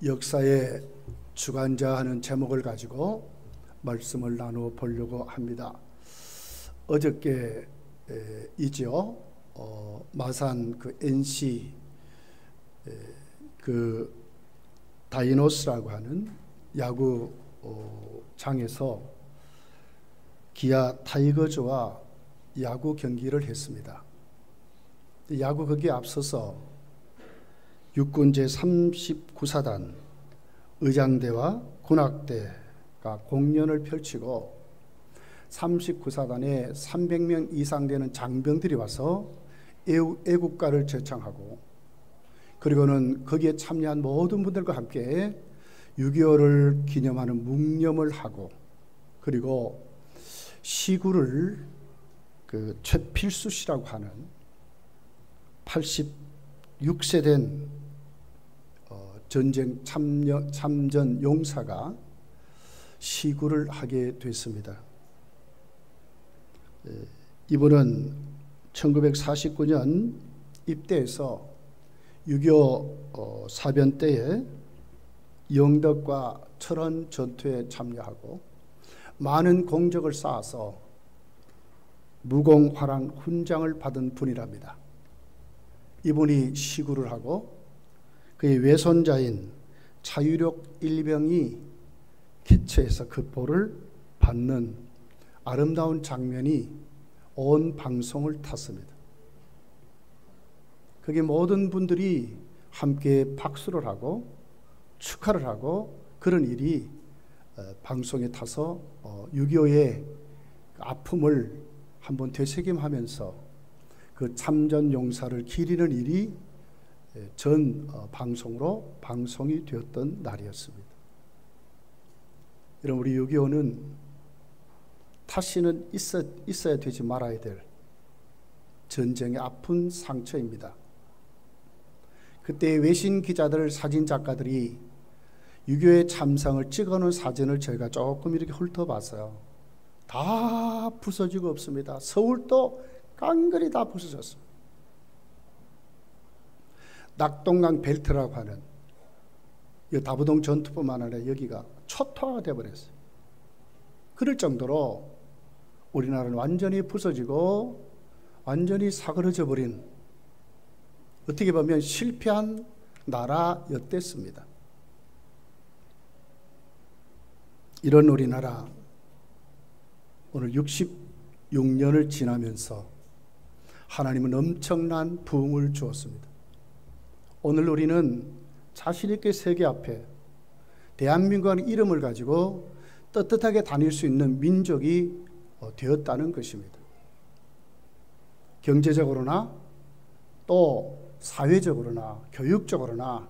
역사의 주관자 하는 제목을 가지고 말씀을 나누어 보려고 합니다. 어저께 이죠. 마산 그 NC 그 다이노스라고 하는 야구 장에서 기아 타이거즈와 야구 경기를 했습니다. 야구 거기에 앞서서 육군 제39사단 의장대와 군악대가 공연을 펼치고 39사단에 300명 이상 되는 장병들이 와서 애국가를 제창하고, 그리고는 거기에 참여한 모든 분들과 함께 6.25를 기념하는 묵념을 하고, 그리고 시구를 그 최필수 씨라고 하는 86세 된 전쟁 참전 용사가 시구를 하게 됐습니다. 이분은 1949년 입대해서 6.25 사변 때에 영덕과 철원 전투에 참여하고 많은 공적을 쌓아서 무공화랑 훈장을 받은 분이랍니다. 이분이 시구를 하고 그의 외손자인 차유력 일병이 개최해서 그 보를 받는 아름다운 장면이 온 방송을 탔습니다. 거기 모든 분들이 함께 박수를 하고 축하를 하고 그런 일이 방송에 타서 6.25의 아픔을 한번 되새김하면서 그 참전 용사를 기리는 일이 전 방송으로 방송이 되었던 날이었습니다. 여러분, 우리 6.25는 다시는 있어야 되지 말아야 될 전쟁의 아픈 상처입니다. 그때 외신 기자들, 사진 작가들이 6.25의 참상을 찍어놓은 사진을 저희가 조금 이렇게 훑어봤어요. 다 부서지고 없습니다. 서울도 깡그리 다 부서졌습니다. 낙동강 벨트라고 하는 이 다부동 전투뿐만 아니라 여기가 초토화가 되어버렸어요. 그럴 정도로 우리나라는 완전히 부서지고 완전히 사그러져 버린, 어떻게 보면 실패한 나라였댔습니다. 이런 우리나라 오늘 66년을 지나면서 하나님은 엄청난 부흥을 주었습니다. 오늘 우리는 자신 있게 세계 앞에 대한민국이라는 이름을 가지고 떳떳하게 다닐 수 있는 민족이 되었다는 것입니다. 경제적으로나 또 사회적으로나 교육적으로나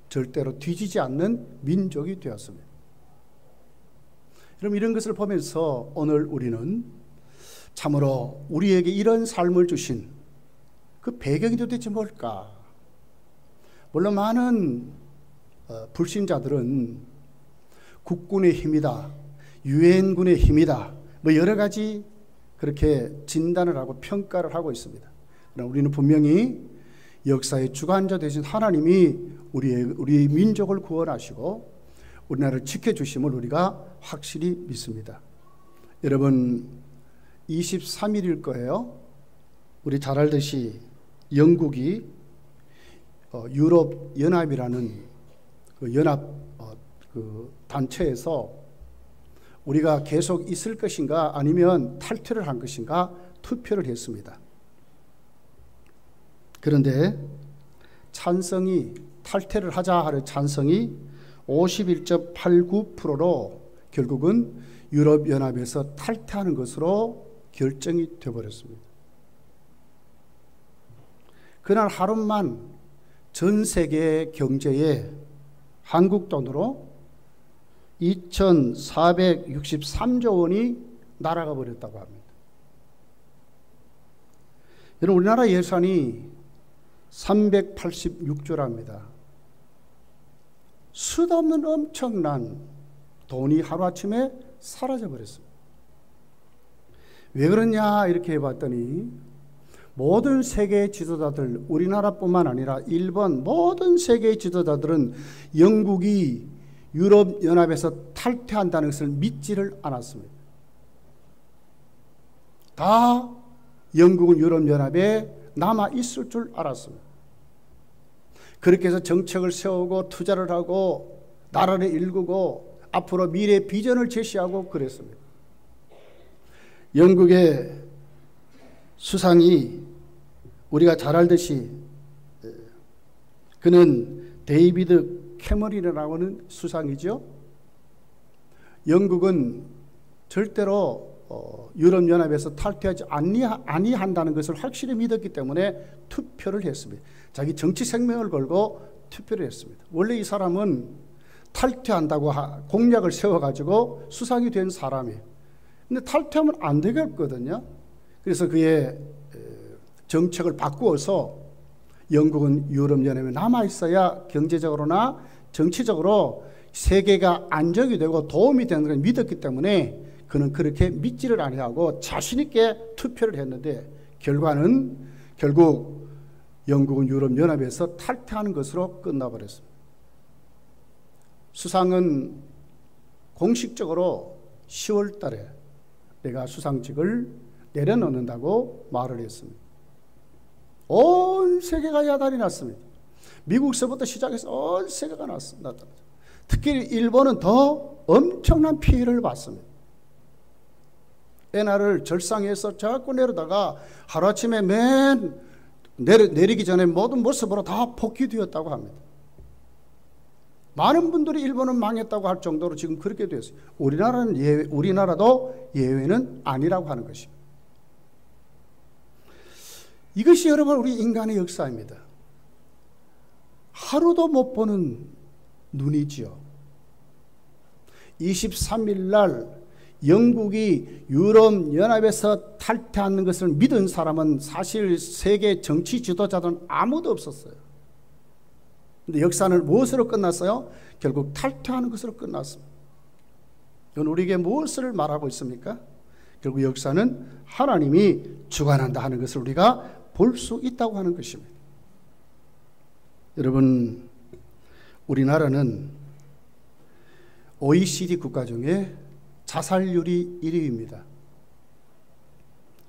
절대로 뒤지지 않는 민족이 되었습니다. 여러분, 이런 것을 보면서 오늘 우리는 참으로 우리에게 이런 삶을 주신 그 배경이 도대체 뭘까? 물론 많은 불신자들은 국군의 힘이다, 유엔군의 힘이다, 뭐 여러 가지 그렇게 진단을 하고 평가를 하고 있습니다. 그러나 우리는 분명히 역사의 주관자 되신 하나님이 우리 민족을 구원하시고 우리나라를 지켜주심을 우리가 확실히 믿습니다. 여러분, 23일일 거예요. 우리 잘 알듯이 영국이 유럽 연합이라는 그 연합 그 단체에서 우리가 계속 있을 것인가 아니면 탈퇴를 한 것인가 투표를 했습니다. 그런데 찬성이, 탈퇴를 하자 하는 찬성이 51.89%로 결국은 유럽연합에서 탈퇴하는 것으로 결정이 되어버렸습니다. 그날 하루만 전 세계 경제에 한국 돈으로 2,463조 원이 날아가 버렸다고 합니다. 여러분, 우리나라 예산이 386조랍니다. 수없는 엄청난 돈이 하루아침에 사라져 버렸습니다. 왜 그러냐 이렇게 해봤더니 모든 세계의 지도자들, 우리나라뿐만 아니라 일본 모든 세계의 지도자들은 영국이 유럽연합에서 탈퇴한다는 것을 믿지를 않았습니다. 다 영국은 유럽연합에 남아있을 줄 알았습니다. 그렇게 해서 정책을 세우고 투자를 하고 나라를 일구고 앞으로 미래 비전을 제시하고 그랬습니다. 영국의 수상이 우리가 잘 알듯이 그는 데이비드 캐머런이라고 하는 수상이죠. 영국은 절대로 유럽연합에서 탈퇴하지 아니한다는 것을 확실히 믿었기 때문에 투표를 했습니다. 자기 정치 생명을 걸고 투표를 했습니다. 원래 이 사람은 탈퇴한다고 공약을 세워가지고 수상이 된 사람이에요. 근데 탈퇴하면 안 되겠거든요. 그래서 그의 정책을 바꾸어서 영국은 유럽연합에 남아있어야 경제적으로나 정치적으로 세계가 안정이 되고 도움이 되는 걸 믿었기 때문에 그는 그렇게 믿지를 아니하고 자신 있게 투표를 했는데 결국 영국은 유럽연합에서 탈퇴하는 것으로 끝나버렸습니다. 수상은 공식적으로 10월 달에 내가 수상직을 내려놓는다고 말을 했습니다. 온 세계가 야단이 났습니다. 미국서부터 시작해서 온 세계가 나타났습니다. 특히 일본은 더 엄청난 피해를 봤습니다. 엔화를 절상해서 자꾸 내려다가 하루아침에 내리기 전에 모든 모습으로 다 복귀되었다고 합니다. 많은 분들이 일본은 망했다고 할 정도로 지금 그렇게 되었어요. 우리나라도 예외는 아니라고 하는 것입니다. 이것이 여러분 우리 인간의 역사입니다. 하루도 못 보는 눈이지요. 23일 날 영국이 유럽연합에서 탈퇴하는 것을 믿은 사람은 사실 세계 정치 지도자들은 아무도 없었어요. 근데 역사는 무엇으로 끝났어요? 결국 탈퇴하는 것으로 끝났습니다. 이건 우리에게 무엇을 말하고 있습니까? 결국 역사는 하나님이 주관한다 하는 것을 우리가 볼 수 있다고 하는 것입니다. 여러분, 우리나라는 OECD 국가 중에 자살률이 1위입니다.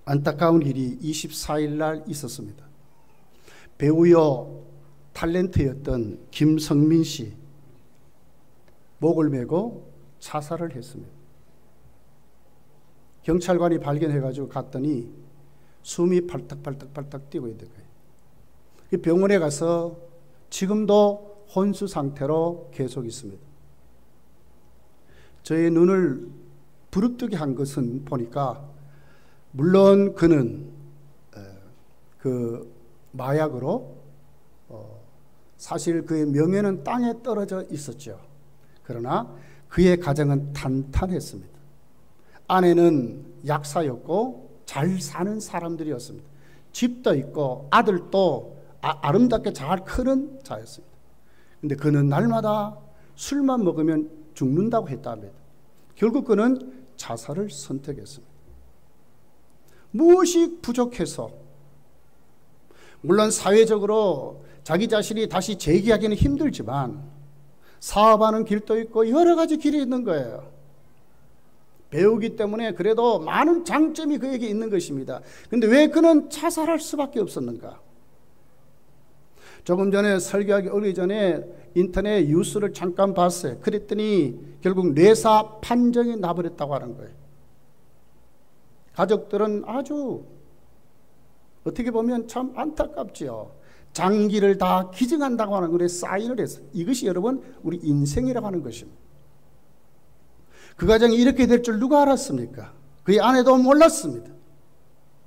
안타까운 일이 24일 날 있었습니다. 배우여 탤런트였던 김성민 씨 목을 메고 자살을 했습니다. 경찰관이 발견해가지고 갔더니 숨이 팔딱팔딱 뛰고 있는 거예요. 병원에 가서 지금도 혼수 상태로 계속 있습니다. 저의 눈을 부릅뜨게 한 것은 보니까 물론 그는 그 마약으로 사실 그의 명예는 땅에 떨어져 있었죠. 그러나 그의 가정은 탄탄했습니다. 아내는 약사였고 잘 사는 사람들이었습니다. 집도 있고 아들도 아름답게 잘 크는 자였습니다. 근데 그는 날마다 술만 먹으면 죽는다고 했답니다. 결국 그는 자살을 선택했습니다. 무엇이 부족해서, 물론 사회적으로 자기 자신이 다시 재기하기는 힘들지만 사업하는 길도 있고 여러 가지 길이 있는 거예요. 배우기 때문에 그래도 많은 장점이 그에게 있는 것입니다. 그런데 왜 그는 자살할 수밖에 없었는가? 조금 전에 설교하기 오기 전에 인터넷 뉴스를 잠깐 봤어요. 그랬더니 결국 뇌사 판정이 나버렸다고 하는 거예요. 가족들은 아주 어떻게 보면 참 안타깝지요. 장기를 다 기증한다고 하는 것에 사인을 했어요. 이것이 여러분 우리 인생이라고 하는 것입니다. 그 가정이 이렇게 될 줄 누가 알았습니까? 그의 아내도 몰랐습니다.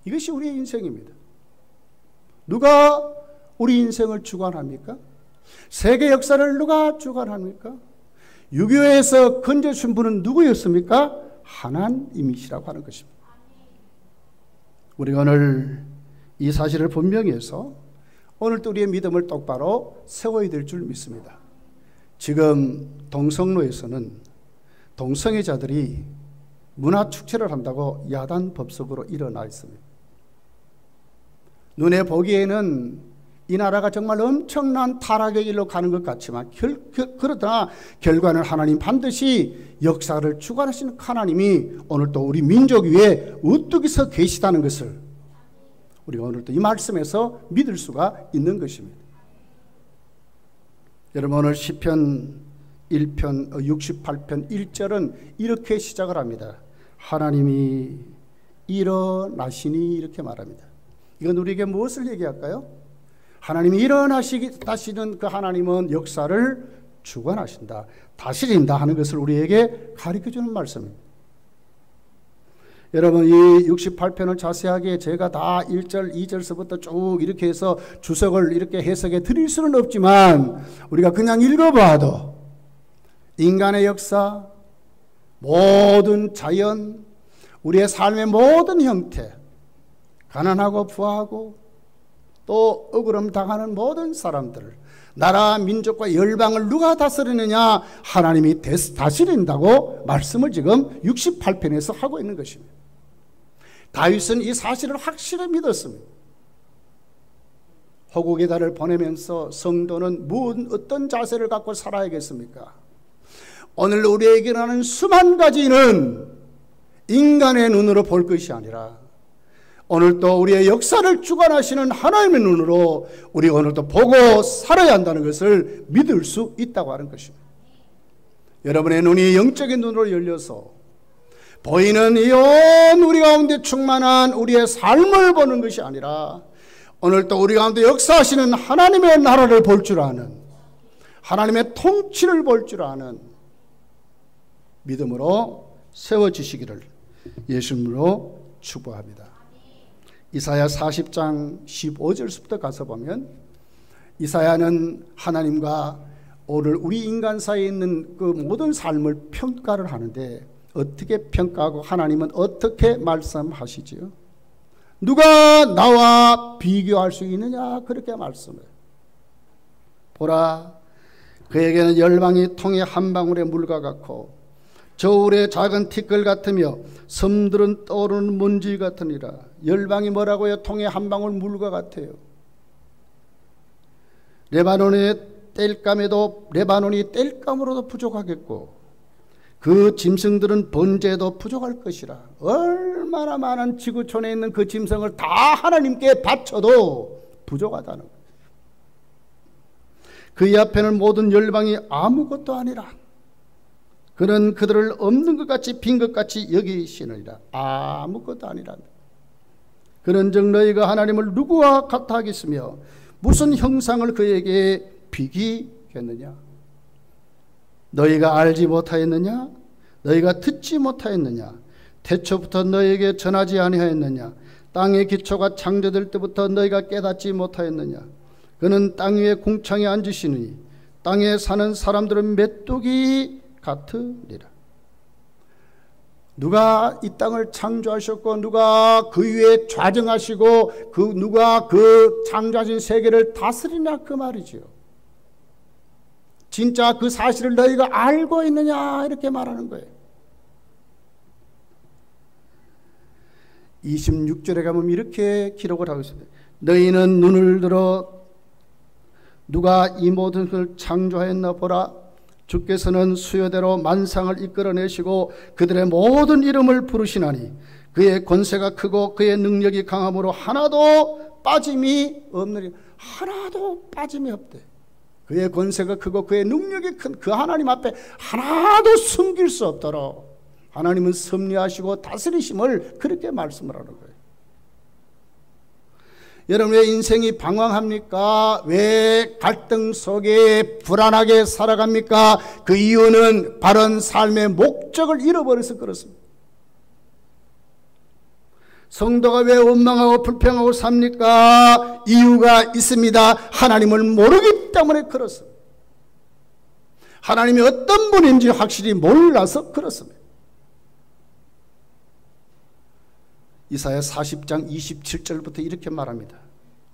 이것이 우리의 인생입니다. 누가 우리 인생을 주관합니까? 세계 역사를 누가 주관합니까? 유교에서 건져준 분은 누구였습니까? 하나님이시라고 하는 것입니다. 우리가 오늘 이 사실을 분명히 해서 오늘도 우리의 믿음을 똑바로 세워야 될 줄 믿습니다. 지금 동성로에서는 동성애자들이 문화축제를 한다고 야단 법석으로 일어나 있습니다. 눈에 보기에는 이 나라가 정말 엄청난 타락의 길로 가는 것 같지만 그러나 결과는 하나님 반드시 역사를 주관하시는 하나님이 오늘 또 우리 민족 위에 우뚝 서 계시다는 것을 우리가 오늘 또 이 말씀에서 믿을 수가 있는 것입니다. 여러분, 오늘 시편 1편 68편 1절은 이렇게 시작을 합니다. 하나님이 일어나시니 이렇게 말합니다. 이건 우리에게 무엇을 얘기할까요? 하나님이 일어나시는 그 하나님은 역사를 주관하신다, 다스린다 하는 것을 우리에게 가르쳐주는 말씀입니다. 여러분, 이 68편을 자세하게 제가 다 1절, 2절서부터 쭉 이렇게 해서 주석을 이렇게 해석해 드릴 수는 없지만 우리가 그냥 읽어봐도 인간의 역사, 모든 자연, 우리의 삶의 모든 형태, 가난하고 부하고 또 억울함 당하는 모든 사람들을, 나라 민족과 열방을 누가 다스리느냐? 하나님이 다스린다고 말씀을 지금 68편에서 하고 있는 것입니다. 다윗은 이 사실을 확실히 믿었습니다. 호국의 달을 보내면서 성도는 어떤 자세를 갖고 살아야겠습니까? 오늘 우리에게 일어나는 수만 가지는 인간의 눈으로 볼 것이 아니라 오늘도 우리의 역사를 주관하시는 하나님의 눈으로 우리가 오늘도 보고 살아야 한다는 것을 믿을 수 있다고 하는 것입니다. 여러분의 눈이 영적인 눈으로 열려서 보이는 온 우리 가운데 충만한 우리의 삶을 보는 것이 아니라 오늘도 우리 가운데 역사하시는 하나님의 나라를 볼 줄 아는, 하나님의 통치를 볼 줄 아는 믿음으로 세워지시기를 예수님으로 축복합니다. 이사야 40장 15절부터 가서 보면 이사야는 하나님과 오늘 우리 인간 사이에 있는 그 모든 삶을 평가를 하는데 어떻게 평가하고 하나님은 어떻게 말씀하시지요? 누가 나와 비교할 수 있느냐? 그렇게 말씀해요. 보라, 그에게는 열방이 통에 한 방울의 물과 같고 저울의 작은 티끌 같으며 섬들은 떠오르는 먼지 같으니라. 열방이 뭐라고요? 통에 한 방울 물과 같아요. 레바논의 땔감에도 레바논이 땔감으로도 부족하겠고 그 짐승들은 번제도 부족할 것이라. 얼마나 많은 지구촌에 있는 그 짐승을 다 하나님께 바쳐도 부족하다는 거예요. 그의 앞에는 모든 열방이 아무것도 아니라 그는 그들을 없는 것 같이 빈 것 같이 여기시느니라. 아무것도 아니라. 그런즉 너희가 하나님을 누구와 같아 하겠으며 무슨 형상을 그에게 비기겠느냐? 너희가 알지 못하였느냐? 너희가 듣지 못하였느냐? 태초부터 너희에게 전하지 아니하였느냐? 땅의 기초가 창조될 때부터 너희가 깨닫지 못하였느냐? 그는 땅 위에 궁창에 앉으시느니 땅에 사는 사람들은 메뚜기 같으리라. 누가 이 땅을 창조하셨고 누가 그 위에 좌정하시고 누가 그 창조하신 세계를 다스리냐 그 말이지요. 진짜 그 사실을 너희가 알고 있느냐 이렇게 말하는 거예요. 26절에 가면 이렇게 기록을 하고 있습니다. 너희는 눈을 들어 누가 이 모든 것을 창조하였나 보라. 주께서는 수요대로 만상을 이끌어내시고 그들의 모든 이름을 부르시나니 그의 권세가 크고 그의 능력이 강함으로 하나도 빠짐이 없느니. 하나도 빠짐이 없대. 그의 권세가 크고 그의 능력이 큰 그 하나님 앞에 하나도 숨길 수 없도록 하나님은 섭리하시고 다스리심을 그렇게 말씀을 하는 거예요. 여러분, 왜 인생이 방황합니까? 왜 갈등 속에 불안하게 살아갑니까? 그 이유는 바른 삶의 목적을 잃어버려서 그렇습니다. 성도가 왜 원망하고 불평하고 삽니까? 이유가 있습니다. 하나님을 모르기 때문에 그렇습니다. 하나님이 어떤 분인지 확실히 몰라서 그렇습니다. 이사야 40장 27절부터 이렇게 말합니다.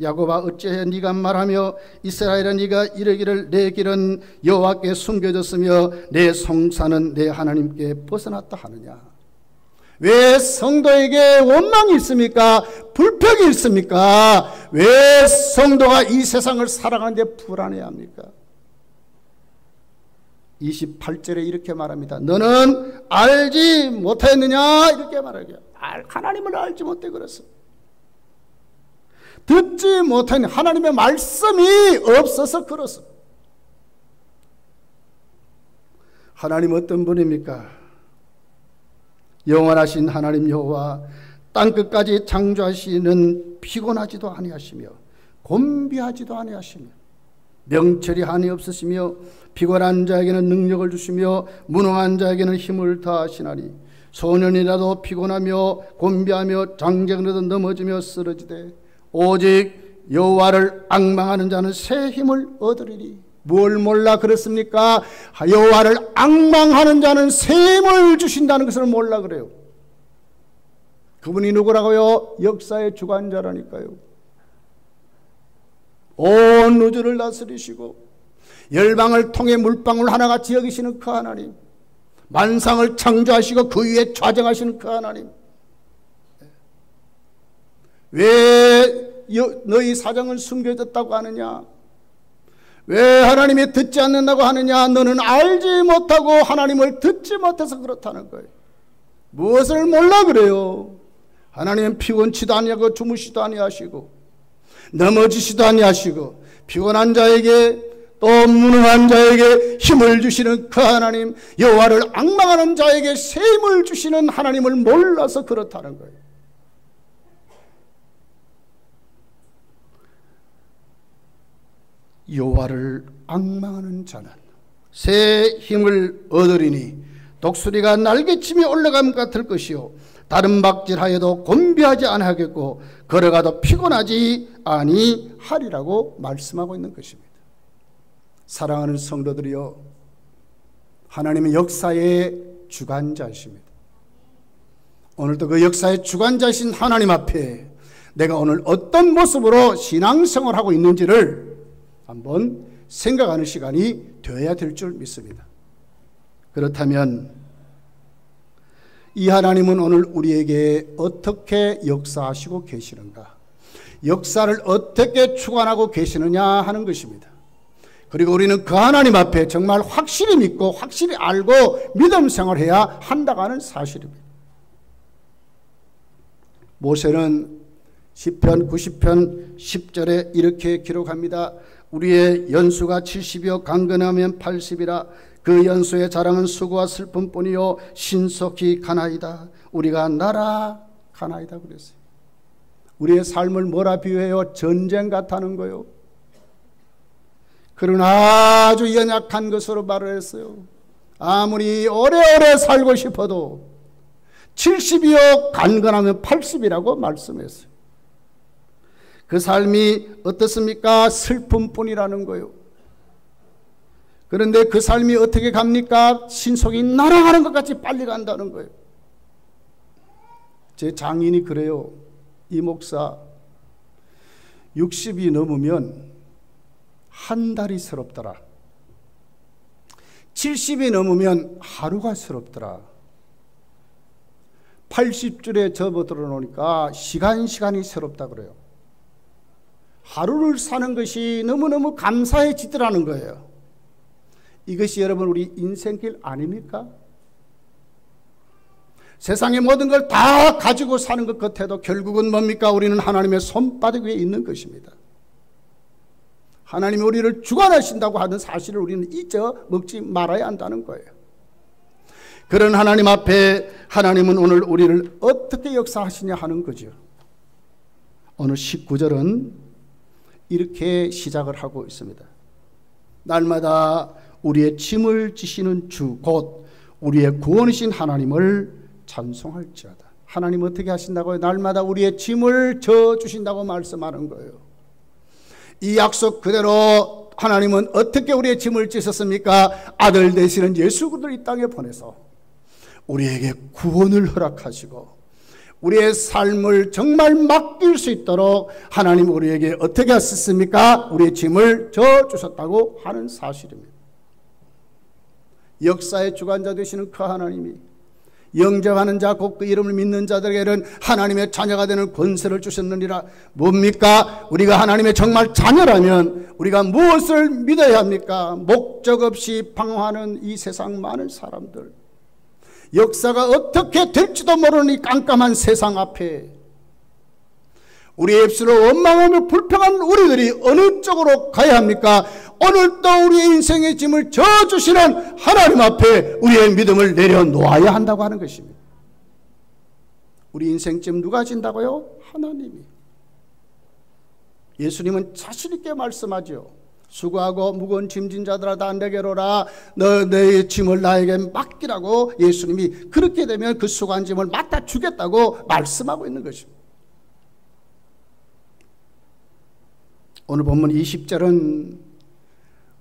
야곱아 어찌하여 네가 말하며 이스라엘아 네가 이르기를 내 길은 여호와께 숨겨졌으며 내 송사는 내 하나님께 벗어났다 하느냐. 왜 성도에게 원망이 있습니까? 불평이 있습니까? 왜 성도가 이 세상을 살아가는데 불안해합니까? 28절에 이렇게 말합니다. 너는 알지 못했느냐? 이렇게 말하죠. 하나님을 알지 못해 그랬어. 듣지 못한 하나님의 말씀이 없어서 그렇소. 하나님 어떤 분입니까? 영원하신 하나님 여호와 땅끝까지 창조하시는 피곤하지도 아니하시며 곤비하지도 아니하시며 명철이 한이 없으시며 피곤한 자에게는 능력을 주시며 무능한 자에게는 힘을 더하시나니 소년이라도 피곤하며 곤비하며 장정이라도 넘어지며 쓰러지되 오직 여호와를 앙망하는 자는 새 힘을 얻으리니. 뭘 몰라 그렇습니까? 여호와를 앙망하는 자는 새 힘을 주신다는 것을 몰라 그래요. 그분이 누구라고요? 역사의 주관자라니까요. 온 우주를 다스리시고 열방을 통해 물방울 하나같이 여기시는 그 하나님, 만상을 창조하시고 그 위에 좌정하시는 그 하나님, 왜 너희 사정은 숨겨졌다고 하느냐? 왜 하나님이 듣지 않는다고 하느냐? 너는 알지 못하고 하나님을 듣지 못해서 그렇다는 거예요. 무엇을 몰라 그래요? 하나님은 피곤치도 아니하고 주무시도 아니하시고 넘어지시도 아니하시고 피곤한 자에게 또 무능한 자에게 힘을 주시는 그 하나님, 여호와를 앙망하는 자에게 새 힘을 주시는 하나님을 몰라서 그렇다는 거예요. 여호와를 앙망하는 자는 새 힘을 얻으리니 독수리가 날개치며 올라감 같을 것이요 다른 박질하여도 곤비하지 아니하겠고 걸어가도 피곤하지 아니하리라고 말씀하고 있는 것입니다. 사랑하는 성도들이여, 하나님은 역사의 주관자이십니다. 오늘도 그 역사의 주관자이신 하나님 앞에 내가 오늘 어떤 모습으로 신앙생활을 하고 있는지를 한번 생각하는 시간이 되어야 될 줄 믿습니다. 그렇다면 이 하나님은 오늘 우리에게 어떻게 역사하시고 계시는가? 역사를 어떻게 주관하고 계시느냐 하는 것입니다. 그리고 우리는 그 하나님 앞에 정말 확실히 믿고 확실히 알고 믿음 생활해야 한다고 하는 사실입니다. 모세는 시편 90편 10절에 이렇게 기록합니다. 우리의 연수가 70이요 강건하면 80이라 그 연수의 자랑은 수고와 슬픔뿐이요 신속히 가나이다. 우리가 날아가나이다 그랬어요. 우리의 삶을 뭐라 비유해요? 전쟁 같다는 거요. 그런 아주 연약한 것으로 말을 했어요. 아무리 오래오래 살고 싶어도 70이요 강건하면 80이라고 말씀했어요. 그 삶이 어떻습니까? 슬픔뿐이라는 거예요. 그런데 그 삶이 어떻게 갑니까? 신속히 날아가는 것 같이 빨리 간다는 거예요. 제 장인이 그래요. 이 목사 60이 넘으면 한 달이 새롭더라. 70이 넘으면 하루가 새롭더라. 80줄에 접어들어 놓으니까 시간이 새롭다 그래요. 하루를 사는 것이 너무너무 감사해지더라는 거예요. 이것이 여러분 우리 인생길 아닙니까? 세상의 모든 걸 다 가지고 사는 것 같아도 결국은 뭡니까? 우리는 하나님의 손바닥 위에 있는 것입니다. 하나님이 우리를 주관하신다고 하는 사실을 우리는 잊어먹지 말아야 한다는 거예요. 그런 하나님 앞에 하나님은 오늘 우리를 어떻게 역사하시냐 하는 거죠. 오늘 19절은 이렇게 시작을 하고 있습니다. 날마다 우리의 짐을 지시는 주 곧 우리의 구원이신 하나님을 찬송할지어다. 하나님 어떻게 하신다고요? 날마다 우리의 짐을 져주신다고 말씀하는 거예요. 이 약속 그대로 하나님은 어떻게 우리의 짐을 지셨습니까? 아들 되시는 예수 그리스도를 이 땅에 보내서 우리에게 구원을 허락하시고 우리의 삶을 정말 맡길 수 있도록 하나님 우리에게 어떻게 하셨습니까? 우리의 짐을 져주셨다고 하는 사실입니다. 역사의 주관자 되시는 그 하나님이 영접하는 자 곧 그 이름을 믿는 자들에게는 하나님의 자녀가 되는 권세를 주셨느니라. 뭡니까? 우리가 하나님의 정말 자녀라면 우리가 무엇을 믿어야 합니까? 목적 없이 방황하는 이 세상 많은 사람들, 역사가 어떻게 될지도 모르는 이 깜깜한 세상 앞에 우리의 입술을 원망하며 불평한 우리들이 어느 쪽으로 가야 합니까? 오늘도 우리의 인생의 짐을 져주시는 하나님 앞에 우리의 믿음을 내려놓아야 한다고 하는 것입니다. 우리 인생 짐 누가 진다고요? 하나님이. 예수님은 자신 있게 말씀하죠. 수고하고 무거운 짐진 자들아 다 내게로 오라. 너의 짐을 나에게 맡기라고. 예수님이 그렇게 되면 그 수고한 짐을 맡아 주겠다고 말씀하고 있는 것입니다. 오늘 본문 20절은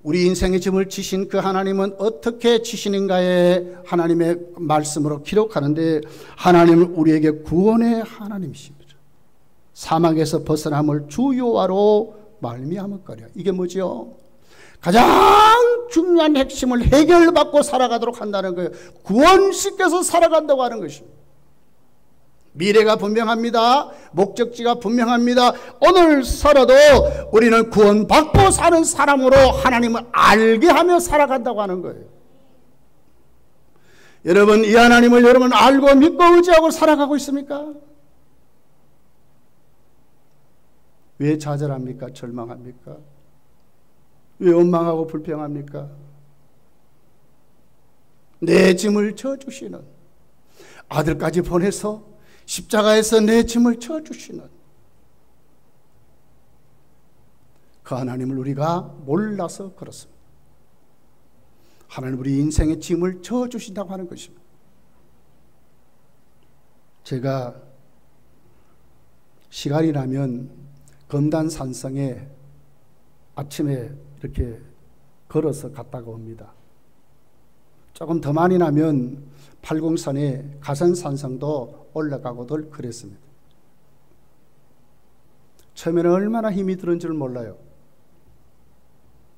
우리 인생의 짐을 지신 그 하나님은 어떻게 지시는가에 하나님의 말씀으로 기록하는데, 하나님은 우리에게 구원의 하나님이십니다. 사막에서 벗어남을 주 여호와로 말미암을거려. 이게 뭐죠? 가장 중요한 핵심을 해결받고 살아가도록 한다는 거예요. 구원시켜서 살아간다고 하는 것입니다. 미래가 분명합니다. 목적지가 분명합니다. 오늘 살아도 우리는 구원받고 사는 사람으로 하나님을 알게 하며 살아간다고 하는 거예요. 여러분, 이 하나님을 여러분 알고 믿고 의지하고 살아가고 있습니까? 왜 좌절합니까? 절망합니까? 왜 원망하고 불평합니까? 내 짐을 져주시는, 아들까지 보내서 십자가에서 내 짐을 져주시는 그 하나님을 우리가 몰라서 그렇습니다. 하나님 우리 인생의 짐을 져주신다고 하는 것입니다. 제가 시간이 나면 검단산성에 아침에 이렇게 걸어서 갔다가 옵니다. 조금 더 많이 나면 팔공산에 가선산성도 올라가고들 그랬습니다. 처음에는 얼마나 힘이 드는 줄 몰라요.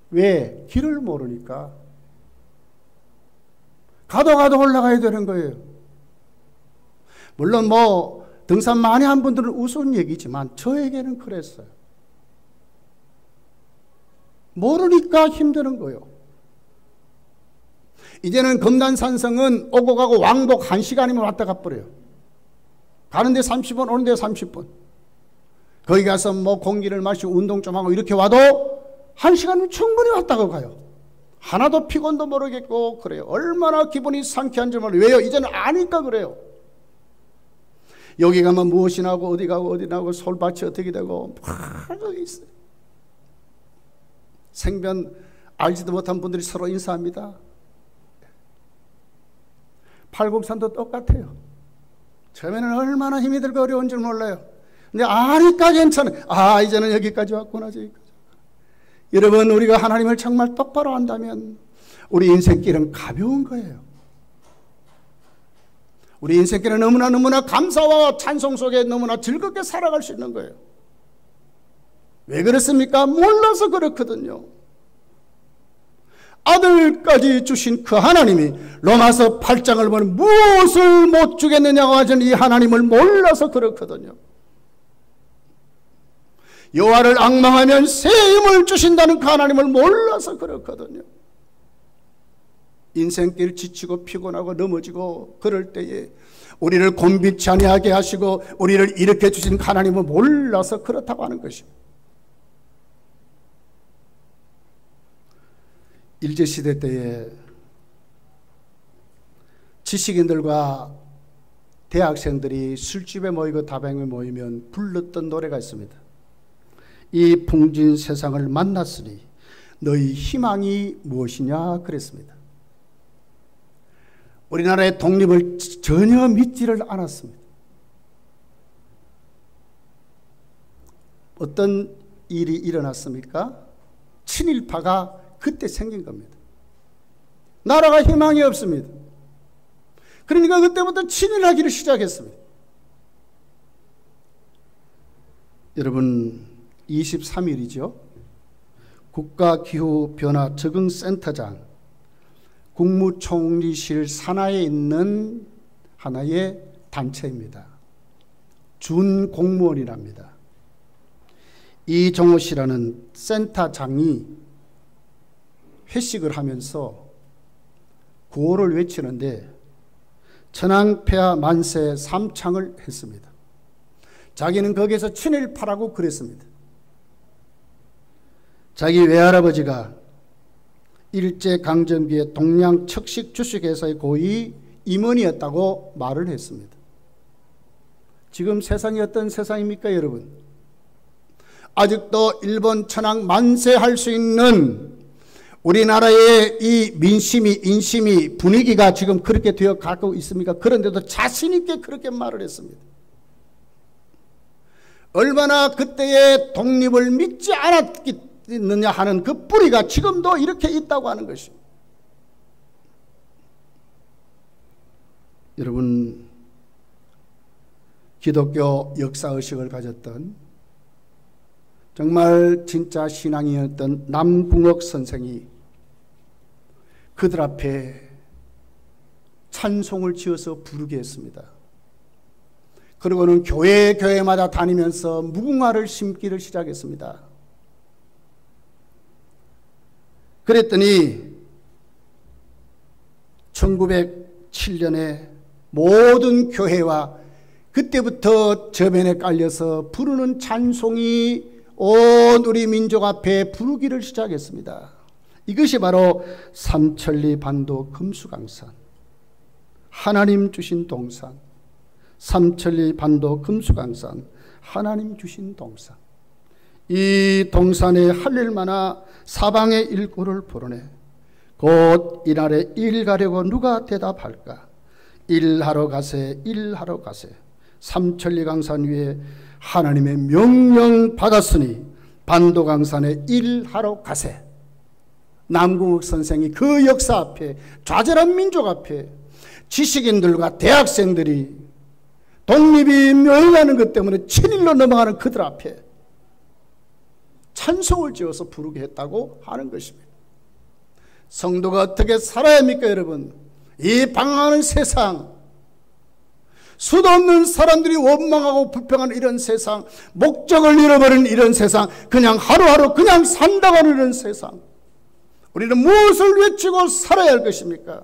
왜? 길을 모르니까. 가도 올라가야 되는 거예요. 물론 등산 많이 한 분들은 우스운 얘기지만 저에게는 그랬어요. 모르니까 힘드는 거예요. 이제는 검단산성은 오고 가고 왕복 1시간이면 왔다 가버려요. 가는데 30분, 오는데 30분. 거기 가서 공기를 마시고 운동 좀 하고 이렇게 와도 1시간이면 충분히 왔다가 가요. 하나도 피곤도 모르겠고 그래요. 얼마나 기분이 상쾌한지 몰라요. 왜요? 이제는 아니까 그래요. 여기 가면 무엇이 나고 어디 가고 어디 나고 솔밭이 어떻게 되고 막 있어요. 생변 알지도 못한 분들이 서로 인사합니다. 팔공산도 똑같아요. 처음에는 얼마나 힘이 들고 어려운 줄 몰라요. 근데 아니까 괜찮아요. 이제는 여기까지 왔구나. 저기까지. 여러분, 우리가 하나님을 정말 똑바로 한다면 우리 인생길은 가벼운 거예요. 우리 인생길은 너무나 감사와 찬송 속에 너무나 즐겁게 살아갈 수 있는 거예요. 왜 그렇습니까? 몰라서 그렇거든요. 아들까지 주신 그 하나님이 로마서 8장을 보면 무엇을 못 주겠느냐고 하신 이 하나님을 몰라서 그렇거든요. 여호와를 앙망하면 새 힘을 주신다는 그 하나님을 몰라서 그렇거든요. 인생길 지치고 피곤하고 넘어지고 그럴 때에 우리를 곤비치 아니하게 하시고 우리를 일으켜 주신 하나님을 몰라서 그렇다고 하는 것입니다. 일제시대 때에 지식인들과 대학생들이 술집에 모이고 다방에 모이면 불렀던 노래가 있습니다. 이 풍진 세상을 만났으니 너희 희망이 무엇이냐 그랬습니다. 우리나라의 독립을 전혀 믿지를 않았습니다. 어떤 일이 일어났습니까? 친일파가 그때 생긴 겁니다. 나라가 희망이 없습니다. 그러니까 그때부터 친일하기를 시작했습니다. 여러분, 23일이죠. 국가기후변화 적응센터장 국무총리실 산하에 있는 하나의 단체입니다. 준공무원이랍니다. 이정호 씨라는 센터장이 회식을 하면서 구호를 외치는데 천황폐하 만세 삼창을 했습니다. 자기는 거기에서 친일파라고 그랬습니다. 자기 외할아버지가 일제강점기에 동양척식주식회사의 고위 임원이었다고 말을 했습니다. 지금 세상이 어떤 세상입니까, 여러분? 아직도 일본 천황 만세할 수 있는 우리나라의 이 민심이, 인심이, 분위기가 지금 그렇게 되어 가고 있습니까? 그런데도 자신 있게 그렇게 말을 했습니다. 얼마나 그때의 독립을 믿지 않았느냐 하는 그 뿌리가 지금도 이렇게 있다고 하는 것입니다. 여러분, 기독교 역사의식을 가졌던 정말 진짜 신앙이었던 남궁옥 선생이 그들 앞에 찬송을 지어서 부르게 했습니다. 그리고는 교회마다 다니면서 무궁화를 심기를 시작했습니다. 그랬더니 1907년에 모든 교회와 그때부터 저변에 깔려서 부르는 찬송이 온 우리 민족 앞에 부르기를 시작했습니다. 이것이 바로 삼천리 반도 금수강산, 하나님 주신 동산, 삼천리 반도 금수강산, 하나님 주신 동산. 이 동산에 할렐마나 사방의 일꾼을 불어내 곧 이날에 일 가려고 누가 대답할까? 일하러 가세, 일하러 가세. 삼천리 강산 위에 하나님의 명령 받았으니 반도강산에 일하러 가세. 남궁옥 선생이 그 역사 앞에, 좌절한 민족 앞에 지식인들과 대학생들이 독립이 멸망하는 것 때문에 친일로 넘어가는 그들 앞에 찬송을 지어서 부르게 했다고 하는 것입니다. 성도가 어떻게 살아야 합니까, 여러분? 이 방황하는 세상, 수도 없는 사람들이 원망하고 불평하는 이런 세상, 목적을 잃어버린 이런 세상, 그냥 하루하루 그냥 산다고 하는 이런 세상, 우리는 무엇을 외치고 살아야 할 것입니까?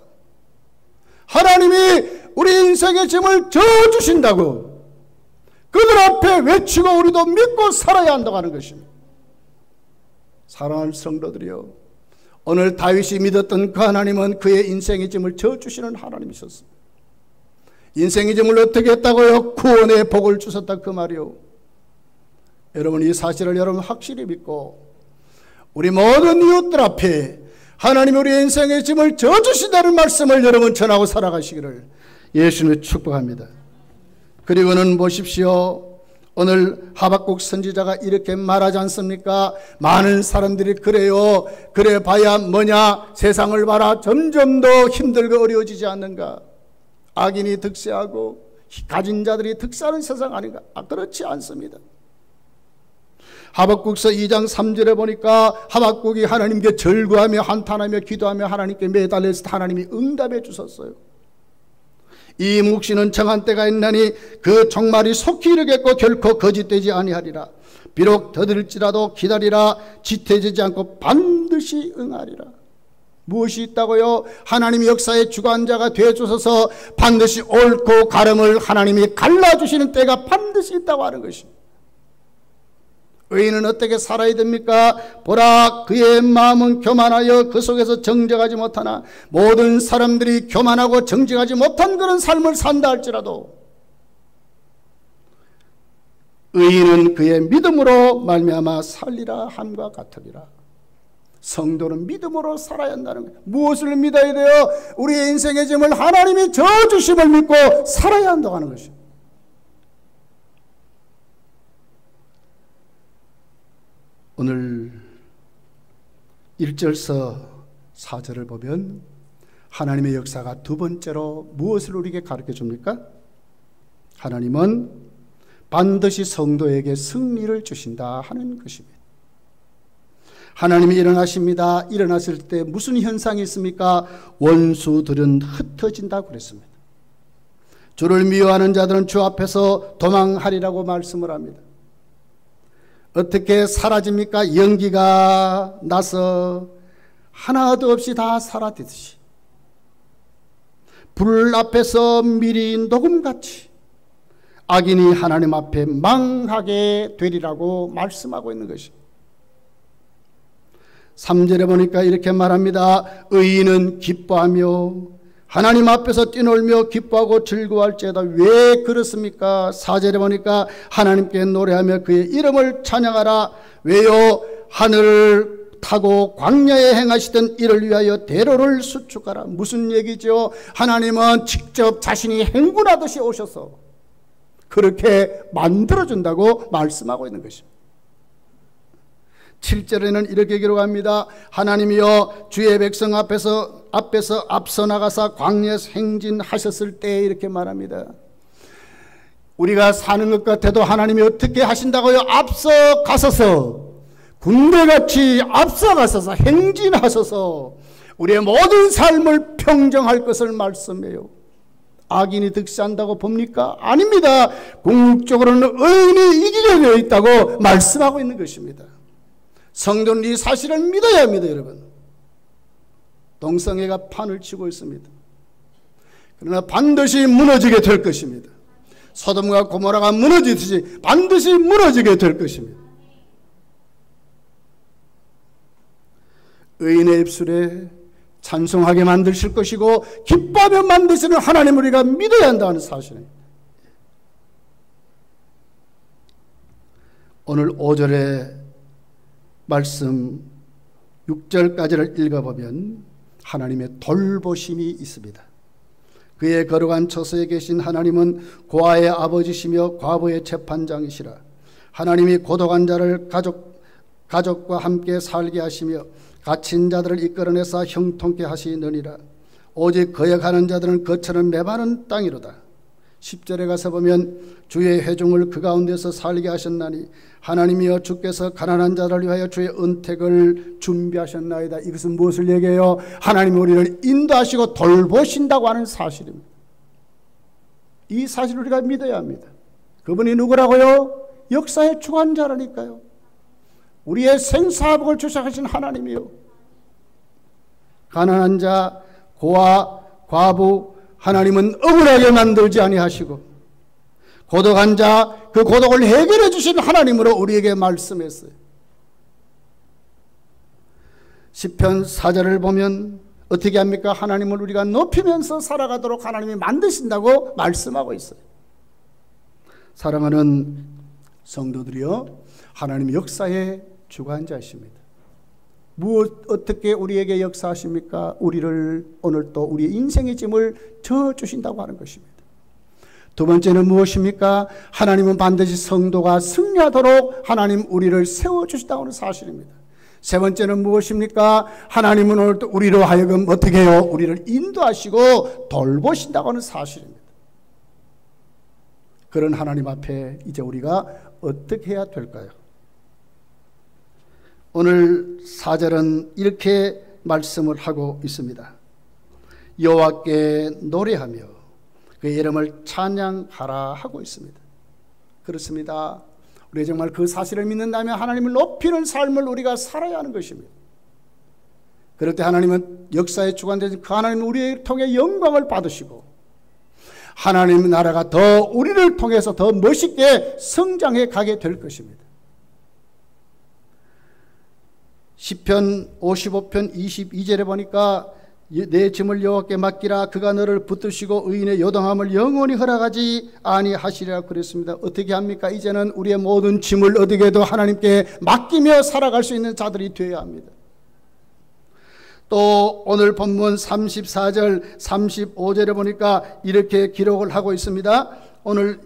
하나님이 우리 인생의 짐을 져주신다고 그들 앞에 외치고 우리도 믿고 살아야 한다고 하는 것입니다. 사랑하는 성도들이여, 오늘 다윗이 믿었던 그 하나님은 그의 인생의 짐을 져주시는 하나님이셨습니다. 인생의 짐을 어떻게 했다고요? 구원의 복을 주셨다, 그 말이요. 여러분, 이 사실을 여러분 확실히 믿고 우리 모든 이웃들 앞에 하나님이 우리 인생의 짐을 져주신다는 말씀을 여러분 전하고 살아가시기를 예수님을 축복합니다. 그리고는 보십시오, 오늘 하박국 선지자가 이렇게 말하지 않습니까? 많은 사람들이 그래요, 그래 봐야 뭐냐, 세상을 봐라, 점점 더 힘들고 어려워지지 않는가? 악인이 득세하고 가진 자들이 득세하는 세상 아닌가? 그렇지 않습니다. 하박국서 2장 3절에 보니까 하박국이 하나님께 절구하며 한탄하며 기도하며 하나님께 매달려서 하나님이 응답해 주셨어요. 이 묵시는 정한 때가 있나니 그 종말이 속히 이르겠고 결코 거짓되지 아니하리라. 비록 더딜지라도 기다리라. 지태지지 않고 반드시 응하리라. 무엇이 있다고요? 하나님이 역사의 주관자가 되어주셔서 반드시 옳고 가름을 하나님이 갈라주시는 때가 반드시 있다고 하는 것입니다. 의인은 어떻게 살아야 됩니까? 보라, 그의 마음은 교만하여 그 속에서 정직하지 못하나 모든 사람들이 교만하고 정직하지 못한 그런 삶을 산다 할지라도 의인은 그의 믿음으로 말미암아 살리라 함과 같으리라. 성도는 믿음으로 살아야 한다는 거예요. 무엇을 믿어야 돼요? 우리의 인생의 짐을 하나님이 져주심을 믿고 살아야 한다고 하는 것이죠. 오늘 1절서 4절을 보면 하나님의 역사가 두 번째로 무엇을 우리에게 가르쳐 줍니까? 하나님은 반드시 성도에게 승리를 주신다 하는 것입니다. 하나님이 일어나십니다. 일어났을 때 무슨 현상이 있습니까? 원수들은 흩어진다고 그랬습니다. 주를 미워하는 자들은 주 앞에서 도망하리라고 말씀을 합니다. 어떻게 사라집니까? 연기가 나서 하나도 없이 다 사라지듯이 불 앞에서 미리 녹음같이 악인이 하나님 앞에 망하게 되리라고 말씀하고 있는 것입니다. 3절에 보니까 이렇게 말합니다. 의인은 기뻐하며 하나님 앞에서 뛰놀며 기뻐하고 즐거워할지어다. 왜 그렇습니까? 4절에 보니까 하나님께 노래하며 그의 이름을 찬양하라. 왜요? 하늘을 타고 광야에 행하시던 이를 위하여 대로를 수축하라. 무슨 얘기죠? 하나님은 직접 자신이 행군하듯이 오셔서 그렇게 만들어준다고 말씀하고 있는 것입니다. 7절에는 이렇게 기록합니다. 하나님이여 주의 백성 앞에서 앞서 나가사 광야에서 행진하셨을 때 이렇게 말합니다. 우리가 사는 것 같아도 하나님이 어떻게 하신다고요? 앞서 가서서 군대같이 앞서 가서서 행진하셔서 우리의 모든 삶을 평정할 것을 말씀해요. 악인이 득세한다고 봅니까? 아닙니다. 궁극적으로는 의인이 이기게 되어 있다고 말씀하고 있는 것입니다. 성도는 이 사실을 믿어야 합니다. 여러분, 동성애가 판을 치고 있습니다. 그러나 반드시 무너지게 될 것입니다. 소돔과 고모라가 무너지듯이 반드시 무너지게 될 것입니다. 의인의 입술에 찬송하게 만드실 것이고 기뻐하며 만드시는 하나님을 우리가 믿어야 한다는 사실입니다. 오늘 5절의 말씀 6절까지를 읽어보면 하나님의 돌보심이 있습니다. 그의 거룩한 처소에 계신 하나님은 고아의 아버지시며 과부의 재판장이시라. 하나님이 고독한 자를 가족과 함께 살게 하시며 갇힌 자들을 이끌어내사 형통케 하시느니라. 오직 거역하는 자들은 그처럼 메마른 땅이로다. 10절에 가서 보면 주의 회중을 그 가운데서 살게 하셨나니 하나님이여 주께서 가난한 자를 위하여 주의 은택을 준비하셨나이다. 이것은 무엇을 얘기해요? 하나님이 우리를 인도하시고 돌보신다고 하는 사실입니다. 이 사실을 우리가 믿어야 합니다. 그분이 누구라고요? 역사의 주관자라니까요. 우리의 생사복을 주시하신 하나님이요. 가난한 자, 고아, 과부 하나님은 억울하게 만들지 아니하시고 고독한 자, 그 고독을 해결해 주신 하나님으로 우리에게 말씀했어요. 시편 4절을 보면 어떻게 합니까? 하나님을 우리가 높이면서 살아가도록 하나님이 만드신다고 말씀하고 있어요. 사랑하는 성도들이여, 하나님 역사의 주관자이십니다. 어떻게 우리에게 역사하십니까? 우리를 오늘 또 우리의 인생의 짐을 져주신다고 하는 것입니다. 두 번째는 무엇입니까? 하나님은 반드시 성도가 승리하도록 하나님 우리를 세워주신다고 하는 사실입니다. 세 번째는 무엇입니까? 하나님은 오늘 또 우리로 하여금 어떻게 해요? 우리를 인도하시고 돌보신다고 하는 사실입니다. 그런 하나님 앞에 이제 우리가 어떻게 해야 될까요? 오늘 4절은 이렇게 말씀을 하고 있습니다. 여호와께 노래하며 그의 이름을 찬양하라 하고 있습니다. 그렇습니다. 우리 정말 그 사실을 믿는다면 하나님을 높이는 삶을 우리가 살아야 하는 것입니다. 그럴 때 하나님은 역사의 주관되신 그 하나님은 우리를 통해 영광을 받으시고 하나님의 나라가 더 우리를 통해서 더 멋있게 성장해 가게 될 것입니다. 시편 55편 22절에 보니까 내 짐을 여호와께 맡기라. 그가 너를 붙드시고 의인의 요동함을 영원히 허락하지 아니하시리라 그랬습니다. 어떻게 합니까? 이제는 우리의 모든 짐을 어디게도 하나님께 맡기며 살아갈 수 있는 자들이 되어야 합니다. 또 오늘 본문 34절 35절에 보니까 이렇게 기록을 하고 있습니다. 오늘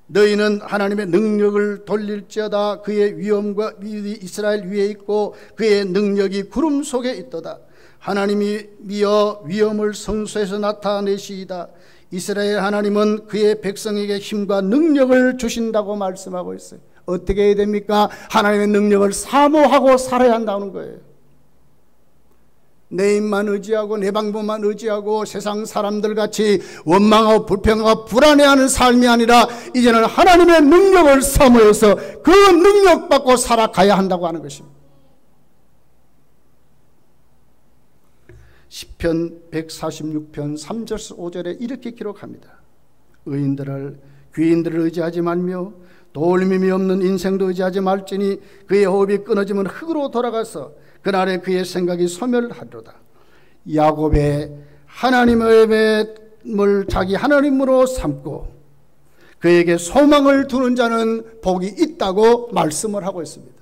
너희는 하나님의 능력을 돌릴지어다. 그의 위엄과 이스라엘 위에 있고 그의 능력이 구름 속에 있도다. 하나님이 미어 위엄을 성소에서 나타내시이다. 이스라엘 하나님은 그의 백성에게 힘과 능력을 주신다고 말씀하고 있어요. 어떻게 해야 됩니까? 하나님의 능력을 사모하고 살아야 한다는 거예요. 내 입만 의지하고 내 방법만 의지하고 세상 사람들 같이 원망하고 불평하고 불안해하는 삶이 아니라 이제는 하나님의 능력을 사모해서 그 능력 받고 살아가야 한다고 하는 것입니다. 시편 146편 3절 5절에 이렇게 기록합니다. 의인들을 귀인들을 의지하지 말며 도울림이 없는 인생도 의지하지 말지니 그의 호흡이 끊어지면 흙으로 돌아가서 그날에 그의 생각이 소멸하리로다. 야곱의 하나님을 자기 하나님으로 삼고 그에게 소망을 두는 자는 복이 있다고 말씀을 하고 있습니다.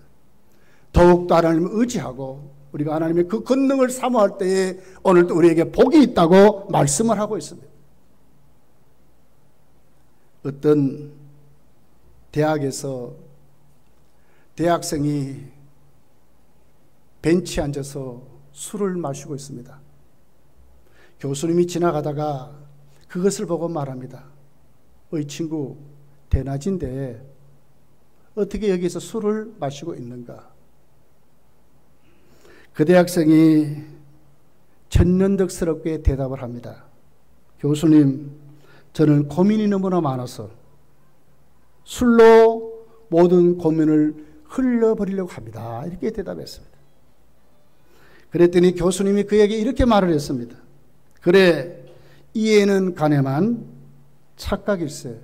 더욱더 하나님을 의지하고 우리가 하나님의 그 권능을 사모할 때에 오늘도 우리에게 복이 있다고 말씀을 하고 있습니다. 어떤 대학에서 대학생이 벤치에 앉아서 술을 마시고 있습니다. 교수님이 지나가다가 그것을 보고 말합니다. 어이 친구, 대낮인데 어떻게 여기서 술을 마시고 있는가? 그 대학생이 천연덕스럽게 대답을 합니다. 교수님, 저는 고민이 너무나 많아서 술로 모든 고민을 흘려버리려고 합니다. 이렇게 대답했습니다. 그랬더니 교수님이 그에게 이렇게 말을 했습니다. 그래, 이해는 가네만 착각일세.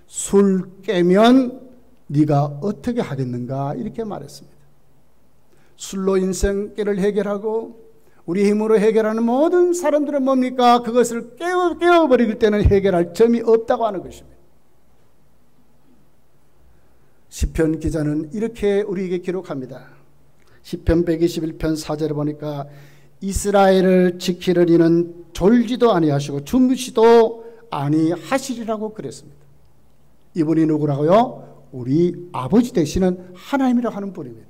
술 깨면 네가 어떻게 하겠는가? 이렇게 말했습니다. 술로 인생계를 해결하고 우리 힘으로 해결하는 모든 사람들은 뭡니까? 그것을 깨워버릴 때는 해결할 점이 없다고 하는 것입니다. 시편 기자는 이렇게 우리에게 기록합니다. 시편 121편 4절에 보니까 이스라엘을 지키는 이는 졸지도 아니하시고 주무시도 아니하시리라고 그랬습니다. 이분이 누구라고요? 우리 아버지 되시는 하나님이라고 하는 분입니다.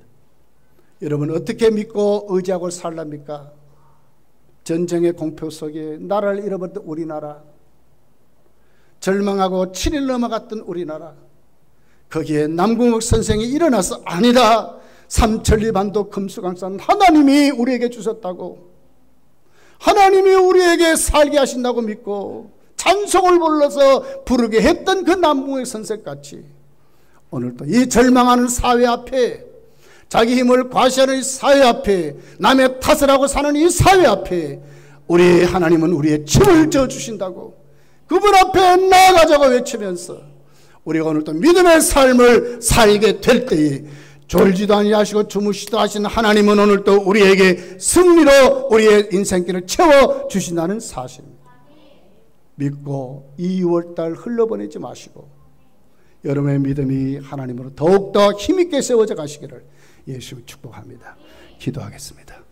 여러분 어떻게 믿고 의지하고 살랍니까? 전쟁의 공포 속에 나라를 잃어버렸던 우리나라, 절망하고 7일 넘어갔던 우리나라, 거기에 남궁옥 선생이 일어나서 아니다, 삼천리반도 금수강산 하나님이 우리에게 주셨다고, 하나님이 우리에게 살게 하신다고 믿고 찬송을 불러서 부르게 했던 그 남궁옥 선생같이 오늘도 이 절망하는 사회 앞에, 자기 힘을 과시하는 이 사회 앞에, 남의 탓을 하고 사는 이 사회 앞에 우리 하나님은 우리의 침을 져주신다고 그분 앞에 나아가자고 외치면서 우리가 오늘도 믿음의 삶을 살게 될 때에 졸지도 아니하시고 주무시도 하시는 하나님은 오늘도 우리에게 승리로 우리의 인생길을 채워주신다는 사실입니다. 믿고 이 6월달 흘러보내지 마시고 여러분의 믿음이 하나님으로 더욱더 힘있게 세워져 가시기를 예수님 축복합니다. 기도하겠습니다.